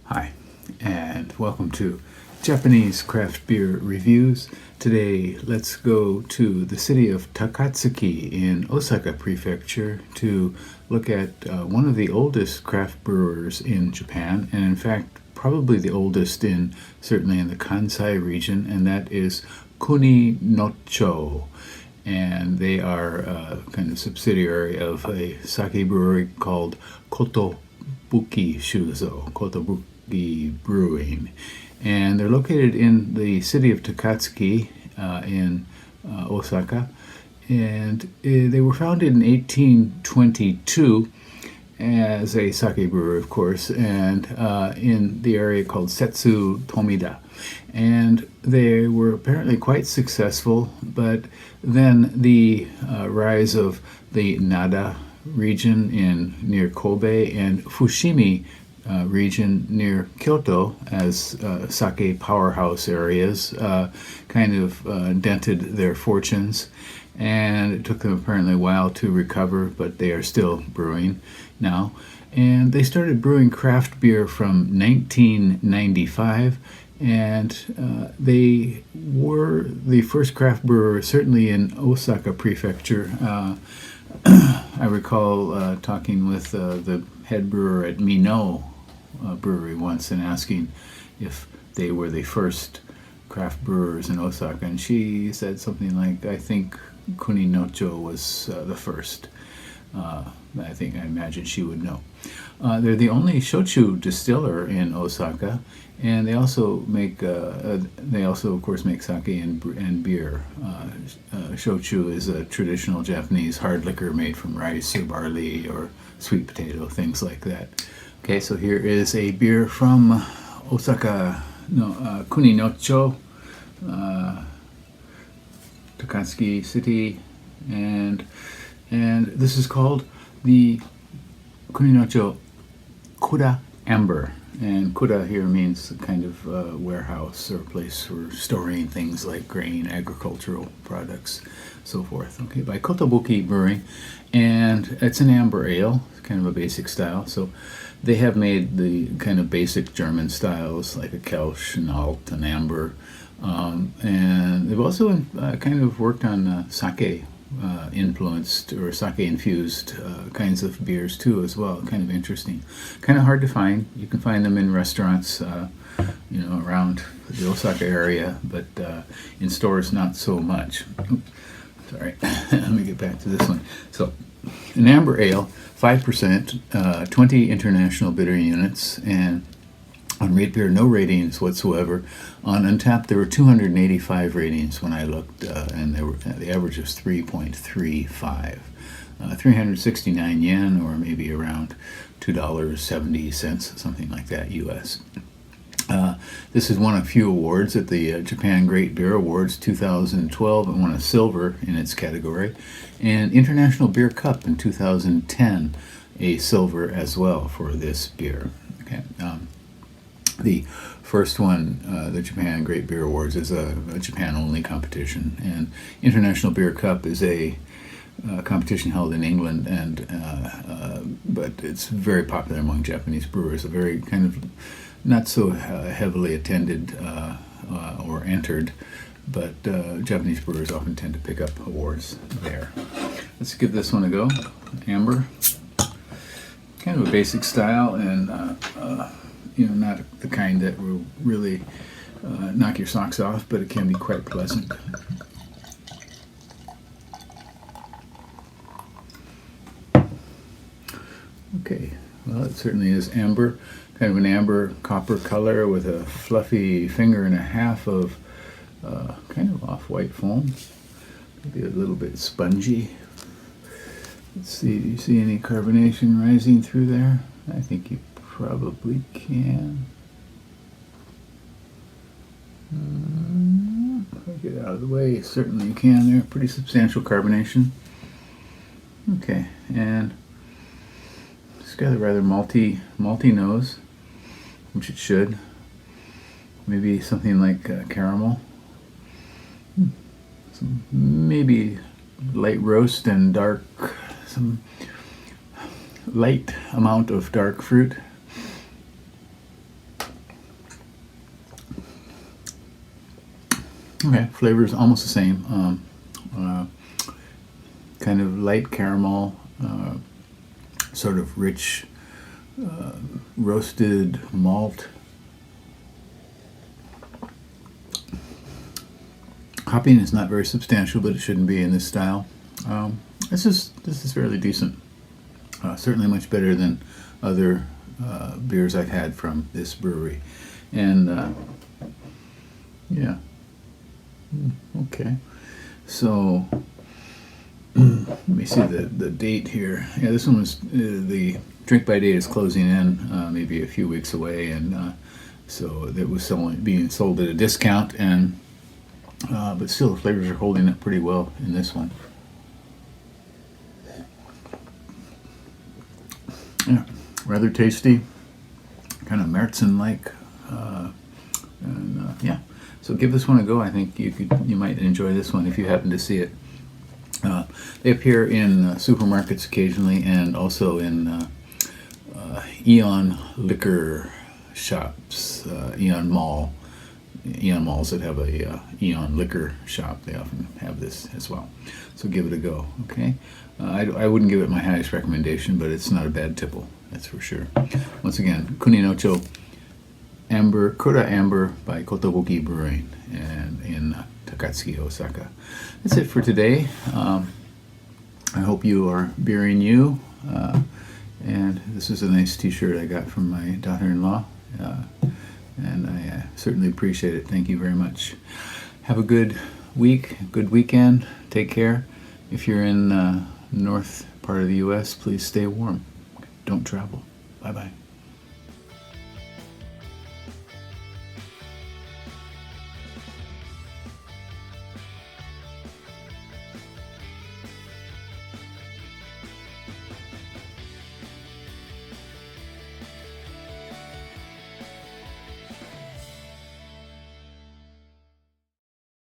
Hi, and welcome to Japanese Craft Beer Reviews. Today, let's go to the city of Takatsuki in Osaka Prefecture to look at one of the oldest craft brewers in Japan, and in fact, probably the oldest certainly in the Kansai region, and that is Kuninocho. And they are a kind of subsidiary of a sake brewery called Kotobuki Brewing, and they're located in the city of Takatsuki in Osaka, and they were founded in 1822 as a sake brewer, of course, and in the area called Setsu Tomida. And they were apparently quite successful, but then the rise of the Nada region near Kobe and Fushimi region near Kyoto as sake powerhouse areas kind of dented their fortunes, and it took them apparently a while to recover, but they are still brewing now. And they started brewing craft beer from 1995, and they were the first craft brewer certainly in Osaka Prefecture. I recall talking with the head brewer at Mino Brewery once and asking if they were the first craft brewers in Osaka, and she said something like, I think Kuninocho was the first. I imagine she would know. They're the only shochu distiller in Osaka, and they also of course make sake and beer. Shochu is a traditional Japanese hard liquor made from rice or barley or sweet potato, things like that. Okay, so here is a beer from Osaka, Kuninocho, Takatsuki City, and this is called the Kuninocho Kura Amber. And kura here means kind of warehouse or place for storing things like grain, agricultural products, so forth. Okay, by Kotobuki Brewing, and it's an amber ale, kind of a basic style. So they have made the kind of basic German styles like a Kelch, an Alt, an Amber, and they've also kind of worked on sake influenced or sake infused kinds of beers too as well. Kind of interesting, kind of hard to find. You can find them in restaurants around the Osaka area, but in stores not so much. Oops, sorry. Let me get back to this one. So an amber ale, 5%, 20 international bitter units, and on Rate Beer, no ratings whatsoever. On Untappd, there were 285 ratings when I looked, and the average was 3.35. 369 yen, or maybe around $2.70, something like that, US. This has won a few awards at the Japan Great Beer Awards 2012. It won a silver in its category, and International Beer Cup in 2010, a silver as well for this beer. Okay. The first one, the Japan Great Beer Awards, is a Japan-only competition, and International Beer Cup is a competition held in England, but it's very popular among Japanese brewers. A very kind of not so heavily attended or entered, but Japanese brewers often tend to pick up awards there. Let's give this one a go. Amber, kind of a basic style, and not the kind that will really knock your socks off, but it can be quite pleasant. Okay, well, it certainly is amber, kind of an amber copper color with a fluffy finger and a half of kind of off-white foam, maybe a little bit spongy. Let's see, do you see any carbonation rising through there? I think you probably can. If I get out of the way, certainly you can there. Pretty substantial carbonation. Okay, and it's got a rather malty nose, which it should. Maybe something like caramel. Some maybe light roast and some light amount of dark fruit. Okay, flavor is almost the same. Kind of light caramel, sort of rich roasted malt. Hopping is not very substantial, but it shouldn't be in this style. This is fairly decent. Certainly much better than other beers I've had from this brewery. And yeah. Okay. So let me see the date here. Yeah, this one was the drink by date is closing in, maybe a few weeks away, and so it was being sold at a discount, and but still the flavors are holding up pretty well in this one. Yeah, rather tasty, kind of Märzen-like, and yeah. So give this one a go. I think you might enjoy this one if you happen to see it. They appear in supermarkets occasionally, and also in Eon liquor shops, Eon malls that have a Eon liquor shop. They often have this as well. So give it a go. Okay, I wouldn't give it my highest recommendation, but it's not a bad tipple, that's for sure. Once again, Kuninocho Kura Amber by Kotobuki Brewing, and in Takatsuki, Osaka. That's it for today. I hope you are beering you. And this is a nice t-shirt I got from my daughter-in-law. And I certainly appreciate it. Thank you very much. Have a good week, good weekend. Take care. If you're in north part of the U.S., please stay warm. Don't travel. Bye-bye.